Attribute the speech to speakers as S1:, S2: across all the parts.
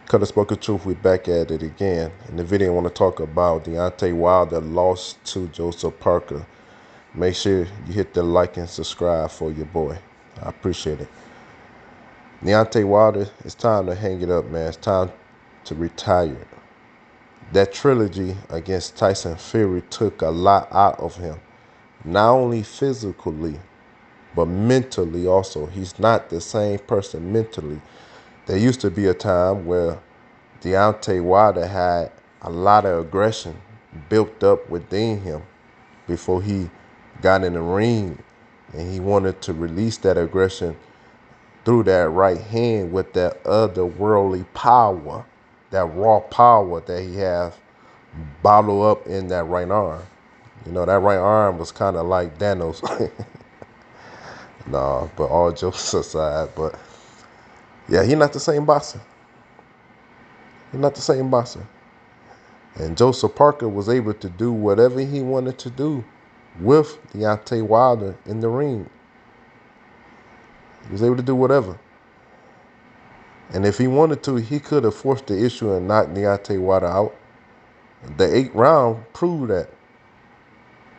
S1: Kuttah Spoken Truth, we back at it again. In the video, I want to talk about Deontay Wilder lost to Joseph Parker. Make sure you hit the like and subscribe for your boy. I appreciate it. Deontay Wilder, it's time to hang it up, man. It's time to retire. That trilogy against Tyson Fury took a lot out of him. Not only physically, but mentally also. He's not the same person mentally. There used to be a time where Deontay Wilder had a lot of aggression built up within him before he got in the ring, and he wanted to release that aggression through that right hand with that otherworldly power, that raw power that he has bottled up in that right arm. You know, that right arm was kind of like Thanos. Nah, but all jokes aside, but yeah, he's not the same boxer. He's not the same boxer. And Joseph Parker was able to do whatever he wanted to do with Deontay Wilder in the ring. He was able to do whatever. And if he wanted to, he could have forced the issue and knocked Deontay Wilder out. The 8th round proved that.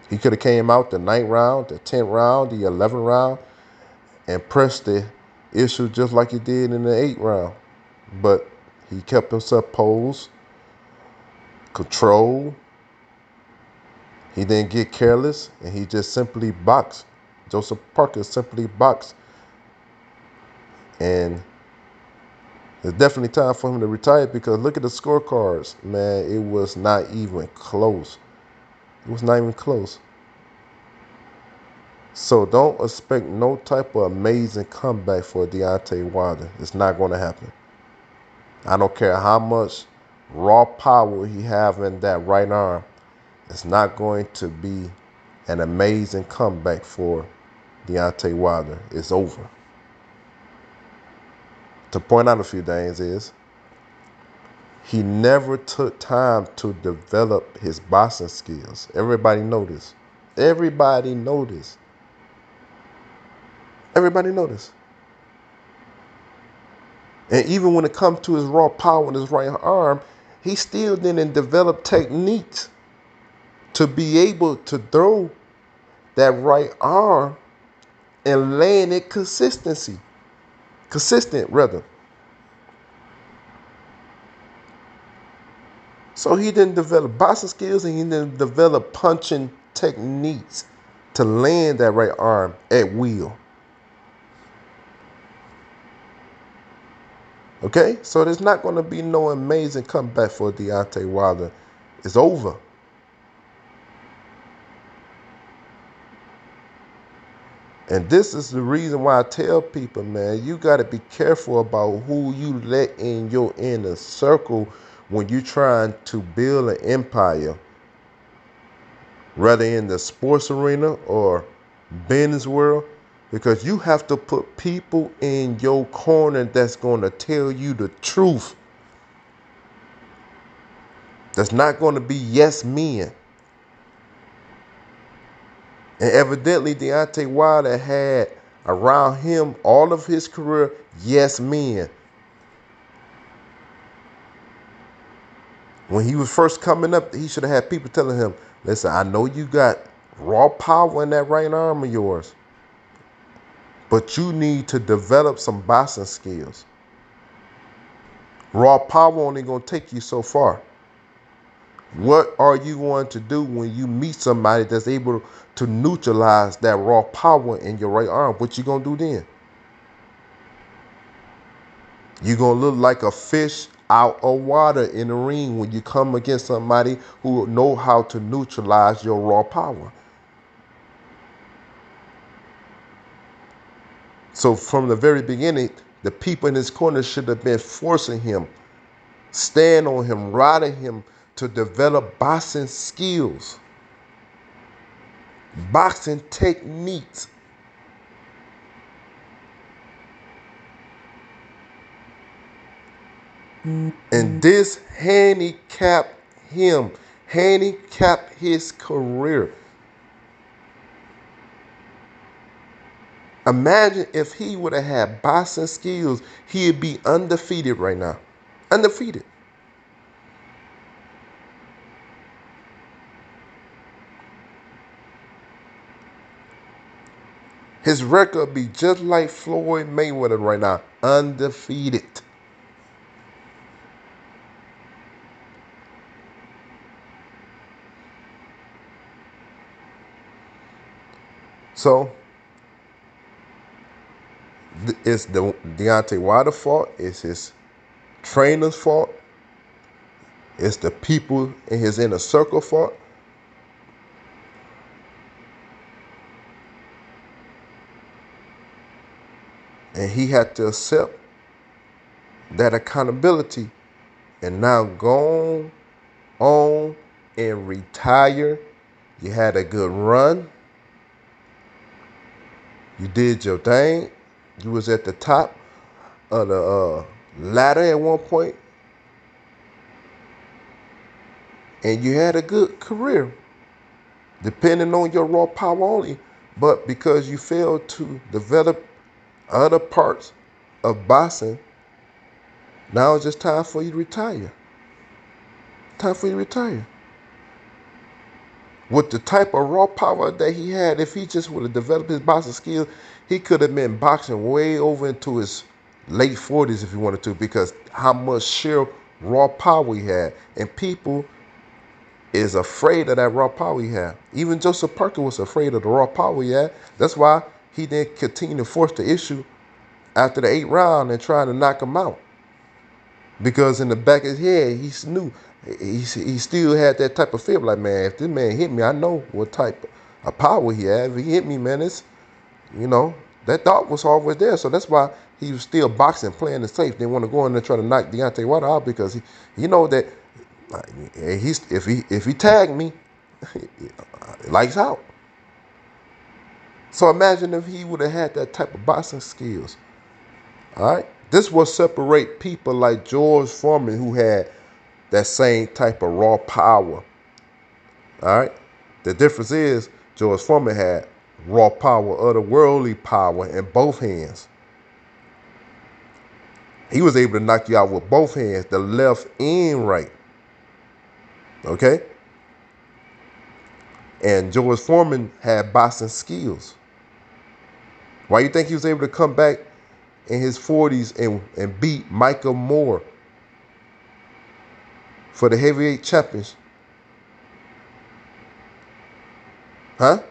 S1: He could have came out the 9th round, the 10th round, the 11th round, and pressed the issue just like he did in the 8th round. But he kept himself posed, control. He didn't get careless, and he just simply boxed. Joseph Parker simply boxed. And it's definitely time for him to retire, because look at the scorecards, man. It was not even close. It was not even close. So don't expect no type of amazing comeback for Deontay Wilder. It's not going to happen. I don't care how much raw power he have in that right arm. It's not going to be an amazing comeback for Deontay Wilder. It's over. To point out a few things is, he never took time to develop his boxing skills. Everybody know this. Everybody know this. Everybody know this. And even when it comes to his raw power in his right arm, he still didn't develop techniques to be able to throw that right arm and land it consistent rather. So he didn't develop boxing skills, and he didn't develop punching techniques to land that right arm at will. Okay, so there's not going to be no amazing comeback for Deontay Wilder. It's over. And this is the reason why I tell people, man, you got to be careful about who you let in your inner circle when you're trying to build an empire, whether in the sports arena or business world. Because you have to put people in your corner that's going to tell you the truth. That's not going to be yes men. And evidently, Deontay Wilder had around him all of his career yes men. When he was first coming up, he should have had people telling him, listen, I know you got raw power in that right arm of yours, but you need to develop some boxing skills. Raw power only going to take you so far. What are you going to do when you meet somebody that's able to neutralize that raw power in your right arm? What you going to do then? You're going to look like a fish out of water in the ring when you come against somebody who know how to neutralize your raw power. So from the very beginning, the people in his corner should have been forcing him, stand on him, riding him to develop boxing skills, boxing techniques. And this handicapped him, handicapped his career. Imagine if he would have had boxing skills, he'd be undefeated right now. Undefeated. His record be just like Floyd Mayweather right now. Undefeated. So it's the Deontay Wilder fault. It's his trainer's fault. It's the people in his inner circle fault. And he had to accept that accountability and now go on and retire. You had a good run. You did your thing. You was at the top of the ladder at one point, and you had a good career, depending on your raw power only. But because you failed to develop other parts of boxing, now it's just time for you to retire. Time for you to retire. With the type of raw power that he had, if he just would have developed his boxing skills, he could have been boxing way over into his late 40s if he wanted to, because how much sheer raw power he had. And people is afraid of that raw power he had. Even Joseph Parker was afraid of the raw power he had. That's why he didn't continue to force the issue after the 8th round and trying to knock him out. Because in the back of his head, he knew, he still had that type of fear. Like, man, if this man hit me, I know what type of power he had. If he hit me, man, it's, that thought was always there. So that's why he was still boxing, playing it safe. Didn't want to go in there try to knock Deontay Wilder out, because he know that if he tagged me, lights out. So imagine if he would have had that type of boxing skills. All right, this will separate people like George Foreman, who had that same type of raw power. All right, the difference is George Foreman had raw power, otherworldly power in both hands. He was able to knock you out with both hands, the left and right. Okay? And George Foreman had boxing skills. Why you think he was able to come back in his 40s and beat Michael Moore for the heavyweight champions? Huh?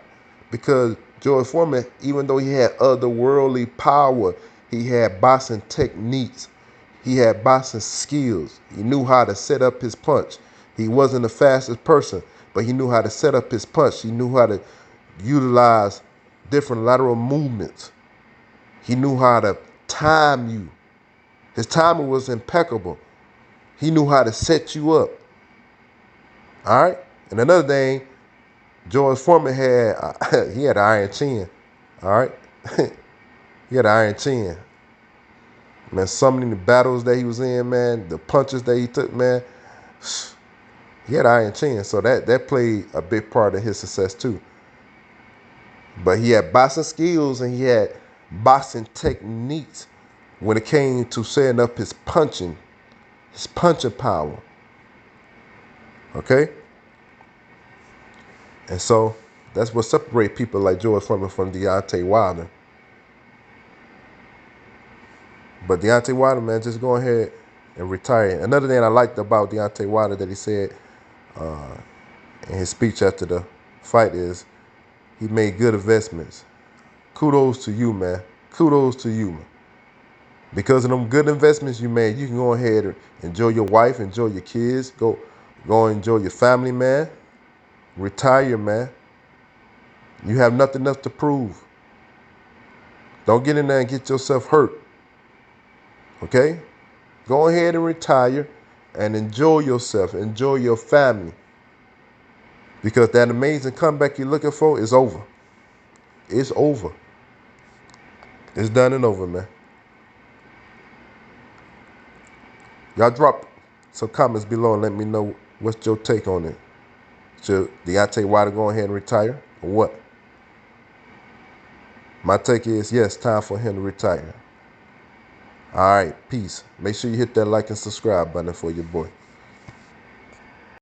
S1: Because George Foreman, even though he had otherworldly power, he had boxing techniques. He had boxing skills. He knew how to set up his punch. He wasn't the fastest person, but he knew how to set up his punch. He knew how to utilize different lateral movements. He knew how to time you. His timing was impeccable. He knew how to set you up. All right? And another thing, George Foreman he had an iron chin. All right? He had an iron chin. Man, some of the battles that he was in, man, the punches that he took, man, he had an iron chin. So that played a big part of his success too. But he had boxing skills and he had boxing techniques when it came to setting up his punching power. Okay? And so that's what separates people like George Foreman from Deontay Wilder. But Deontay Wilder, man, just go ahead and retire. Another thing I liked about Deontay Wilder that he said in his speech after the fight is he made good investments. Kudos to you, man. Kudos to you, man. Because of them good investments you made, you can go ahead and enjoy your wife, enjoy your kids, go enjoy your family, man. Retire, man. You have nothing else to prove. Don't get in there and get yourself hurt. Okay? Go ahead and retire and enjoy yourself. Enjoy your family. Because that amazing comeback you're looking for is over. It's over. It's done and over, man. Y'all drop some comments below and let me know what's your take on it. Should Deontay Wilder go ahead and retire or what? My take is yes, time for him to retire. All right, peace. Make sure you hit that like and subscribe button for your boy.